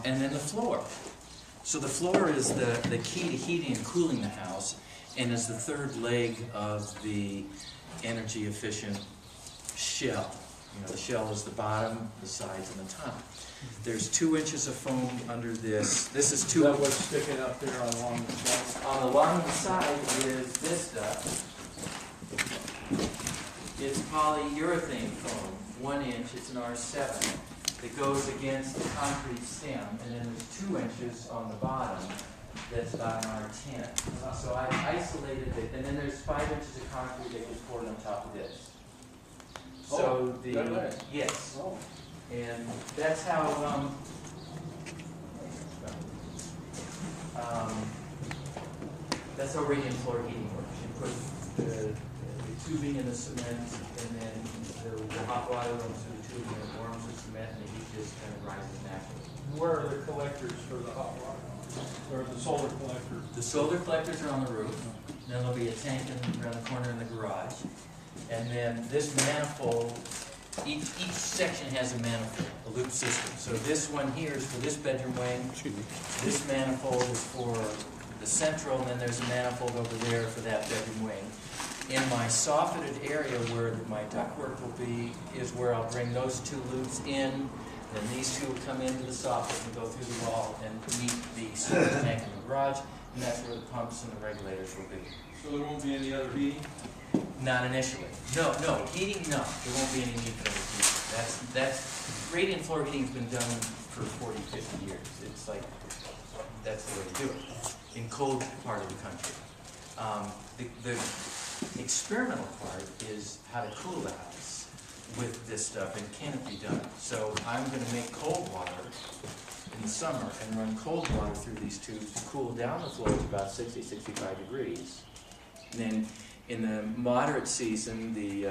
And then the floor. So the floor is the key to heating and cooling the house, and is the third leg of the energy efficient shell. You know, the shell is the bottom, the sides, and the top. There's 2 inches of foam under this. This is 2. Is that what's sticking up there along the side? Along the side is this stuff. It's polyurethane foam, 1 inch. It's an R7 that goes against the concrete stem, and then there's 2 inches on the bottom. That's about an R10. So I isolated it, and then there's 5 inches of concrete that gets poured on top of this. So that way. yes, Oh. and that's how radiant floor heating works. You put the tubing in the cement, and then the hot water runs through the tubing, and it warms the cement, and the heat just kind of rises naturally. Where are the collectors for the hot water? Or the solar collectors? The solar collectors are on the roof. Then there'll be a tank around the corner in the garage. And then this manifold, each section has a manifold, a loop system. So this one here is for this bedroom wing. This manifold is for the central, and then there's a manifold over there for that bedroom wing. In my soffitted area where my ductwork will be is where I'll bring those 2 loops in. Then these 2 will come into the soffit and go through the wall and meet the solar tank in the garage. And that's where the pumps and the regulators will be. So there won't be any other heating? Not initially. No, heating, no. There won't be any need for any heating. That's radiant floor heating's been done for 40, 50 years. It's like, that's the way to do it in cold part of the country. The experimental part is how to cool the house with this stuff, and can it be done? So I'm going to make cold water in the summer and run cold water through these tubes to cool down the floor to about 60, 65 degrees. And then in the moderate season, the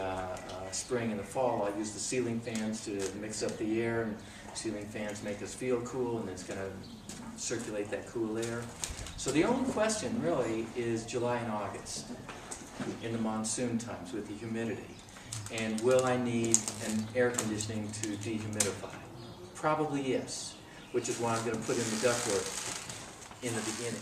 spring and the fall, I'll use the ceiling fans to mix up the air, and ceiling fans make us feel cool, and it's going to circulate that cool air. So the only question really is July and August in the monsoon times with the humidity. And will I need an air conditioning to dehumidify? Probably yes, which is why I'm going to put in the ductwork in the beginning.